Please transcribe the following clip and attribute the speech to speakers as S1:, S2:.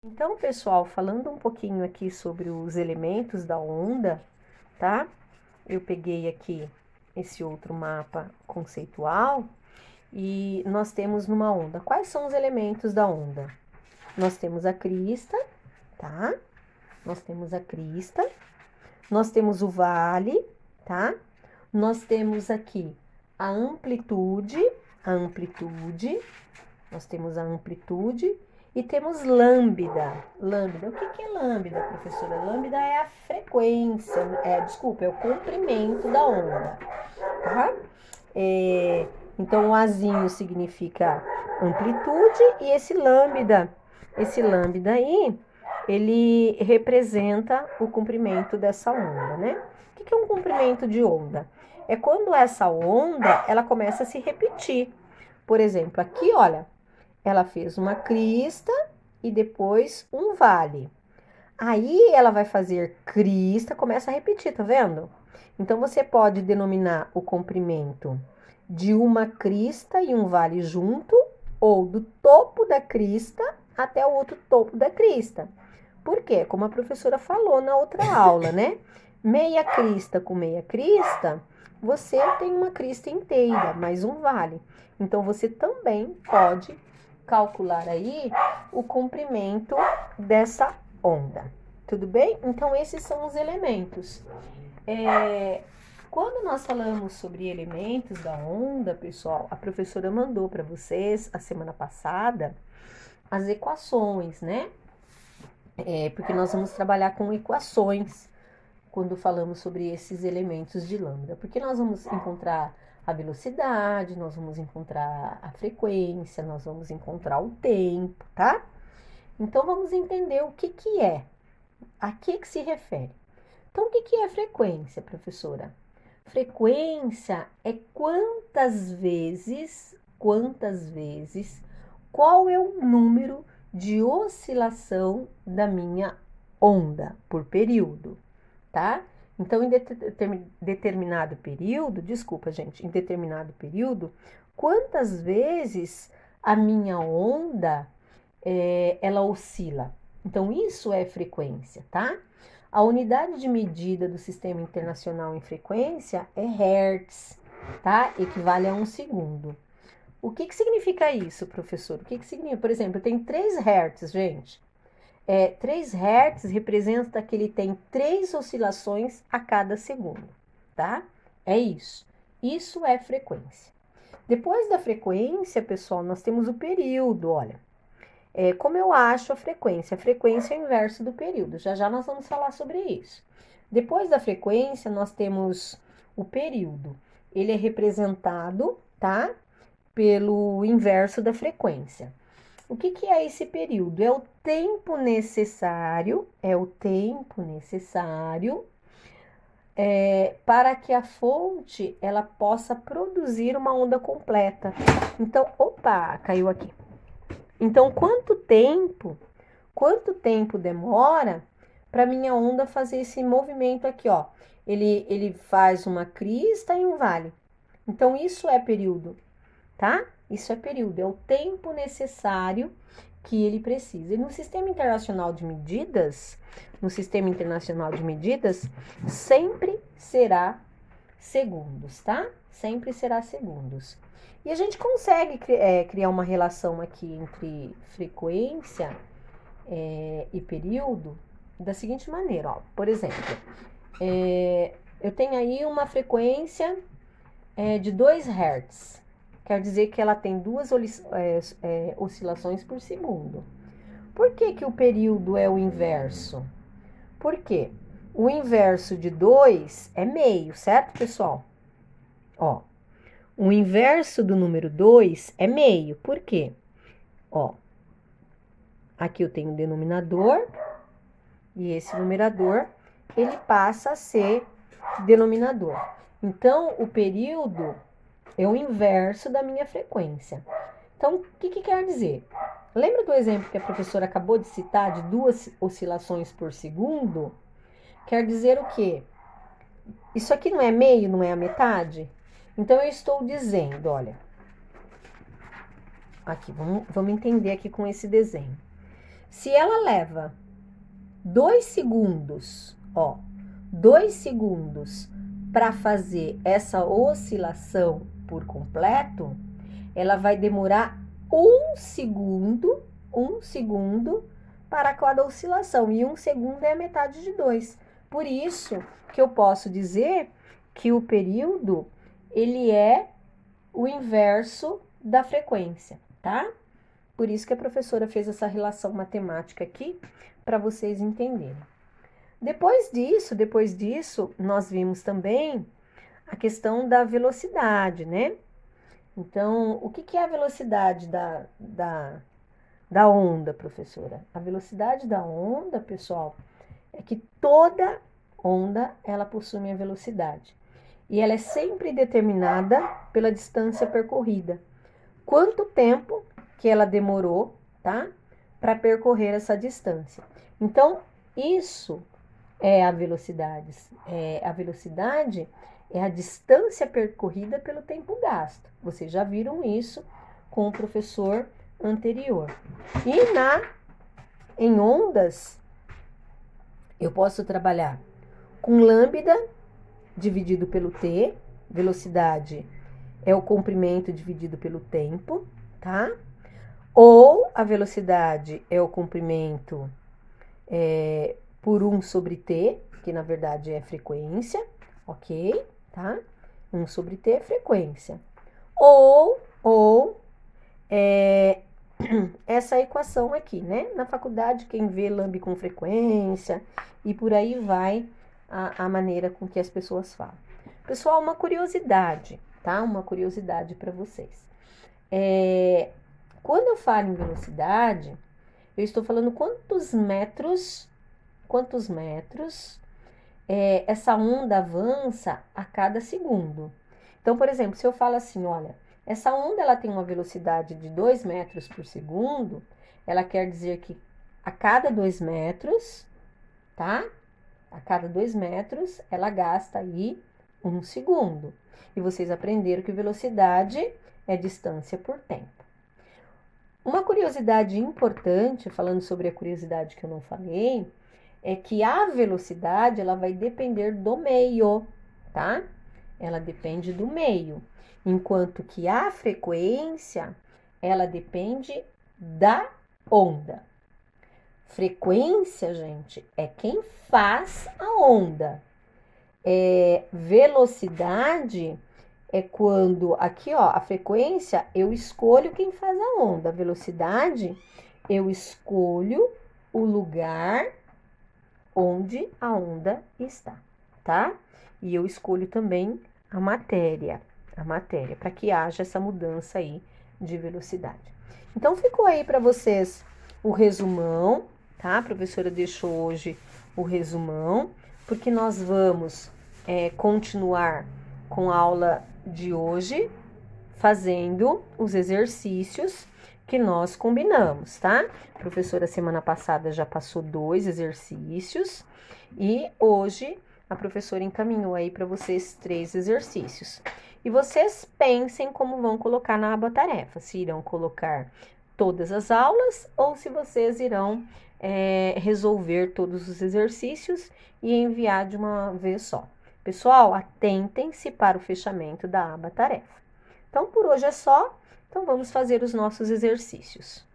S1: Então, pessoal, falando um pouquinho aqui sobre os elementos da onda, tá? Eu peguei aqui esse outro mapa conceitual e nós temos numa onda. Quais são os elementos da onda? Nós temos a crista, tá? Nós temos a crista, nós temos o vale, tá? Nós temos aqui a amplitude, nós temos a amplitude e temos lambda. Lambda, o que é lambda, professora? Lambda é a frequência, é o comprimento da onda, tá? Então, o azinho significa amplitude e esse lambda aí, ele representa o comprimento dessa onda, né? O que é um comprimento de onda? É quando essa onda, ela começa a se repetir. Por exemplo, aqui, olha, ela fez uma crista e depois um vale. Aí ela vai fazer crista, começa a repetir, tá vendo? Então você pode denominar o comprimento de uma crista e um vale junto, ou do topo da crista até o outro topo da crista. Por quê? Como a professora falou na outra aula, né? Meia crista com meia crista, você tem uma crista inteira, mais um vale. Então você também pode calcular aí o comprimento dessa onda. Tudo bem? Então, esses são os elementos. Quando nós falamos sobre elementos da onda, pessoal, a professora mandou para vocês, a semana passada, as equações, né? Porque nós vamos trabalhar com equações quando falamos sobre esses elementos de lambda. Porque nós vamos encontrar a velocidade, nós vamos encontrar a frequência, nós vamos encontrar o tempo, tá? Então, vamos entender o que é. A que se refere? Então, o que é frequência, professora? Frequência é quantas vezes, qual é o número de oscilação da minha onda por período, tá? Então, em determinado período, quantas vezes a minha onda ela oscila? Então, isso é frequência, tá? A unidade de medida do Sistema Internacional em Frequência é Hertz, tá? Equivale a 1 segundo. O que significa isso, professor? O que significa? Por exemplo, tem 3 Hertz, gente. 3 Hertz representa que ele tem 3 oscilações a cada segundo, tá? É isso. Isso é frequência. Depois da frequência, pessoal, nós temos o período, olha. Como eu acho a frequência? A frequência é o inverso do período. Já nós vamos falar sobre isso. Depois da frequência, nós temos o período. Ele é representado, tá? Pelo inverso da frequência. O que é esse período? É o tempo necessário, para que a fonte ela possa produzir uma onda completa. Então, opa, caiu aqui. Então, quanto tempo demora para minha onda fazer esse movimento aqui, ó? Ele faz uma crista e um vale. Então, isso é período, tá? Isso é período, é o tempo necessário que ele precisa. E no Sistema Internacional de Medidas, sempre será segundos, tá? Sempre será segundos. E a gente consegue criar uma relação aqui entre frequência e período da seguinte maneira, ó. Por exemplo, eu tenho aí uma frequência de 2 Hz. Quer dizer que ela tem 2 oscilações por segundo. Por que o período é o inverso? Por quê? O inverso de 2 é meio, certo, pessoal? Ó, o inverso do número 2 é meio. Por quê? Ó, aqui eu tenho o denominador e esse numerador, ele passa a ser denominador. Então, o período é o inverso da minha frequência. Então, o que quer dizer? Lembra do exemplo que a professora acabou de citar de 2 oscilações por segundo? Quer dizer o quê? Isso aqui não é meio, não é a metade? Então, eu estou dizendo, olha, aqui, vamos entender aqui com esse desenho. Se ela leva 2 segundos, ó, 2 segundos para fazer essa oscilação por completo, ela vai demorar 1 segundo para cada oscilação. E 1 segundo é a metade de 2. Por isso que eu posso dizer que o período, ele é o inverso da frequência, tá? Por isso que a professora fez essa relação matemática aqui, para vocês entenderem. Depois disso, nós vimos também a questão da velocidade, né? Então, o que é a velocidade da onda, professora? A velocidade da onda, pessoal, é que toda onda, ela possui uma velocidade. E ela é sempre determinada pela distância percorrida. Quanto tempo que ela demorou, tá? Para percorrer essa distância. Então, isso é a velocidade. A velocidade é a distância percorrida pelo tempo gasto. Vocês já viram isso com o professor anterior. E em ondas, eu posso trabalhar com lambda dividido pelo t, velocidade é o comprimento dividido pelo tempo, tá? Ou a velocidade é o comprimento por 1 sobre t, que na verdade é frequência, ok? Tá? 1 sobre t é frequência. Ou essa equação aqui, né? Na faculdade, quem vê lambe com frequência e por aí vai a maneira com que as pessoas falam. Pessoal, uma curiosidade, tá? Uma curiosidade para vocês. Quando eu falo em velocidade, eu estou falando quantos metros essa onda avança a cada segundo. Então, por exemplo, se eu falo assim, olha, essa onda ela tem uma velocidade de 2 metros por segundo, ela quer dizer que a cada 2 metros, tá? A cada 2 metros, ela gasta aí 1 segundo. E vocês aprenderam que velocidade é distância por tempo. Uma curiosidade importante, falando sobre a curiosidade que eu não falei, é que a velocidade, ela vai depender do meio, tá? Ela depende do meio. Enquanto que a frequência, ela depende da onda. Frequência, gente, é quem faz a onda. Velocidade é quando, aqui ó, a frequência, eu escolho quem faz a onda. A velocidade, eu escolho o lugar onde a onda está, tá? E eu escolho também a matéria, para que haja essa mudança aí de velocidade. Então, ficou aí para vocês o resumão, tá? A professora deixou hoje o resumão, porque nós vamos continuar com a aula de hoje, fazendo os exercícios que nós combinamos, tá? A professora semana passada já passou 2 exercícios e hoje a professora encaminhou aí para vocês 3 exercícios. E vocês pensem como vão colocar na aba tarefa, se irão colocar todas as aulas ou se vocês irão resolver todos os exercícios e enviar de uma vez só. Pessoal, atentem-se para o fechamento da aba tarefa. Então, por hoje é só. Então, vamos fazer os nossos exercícios.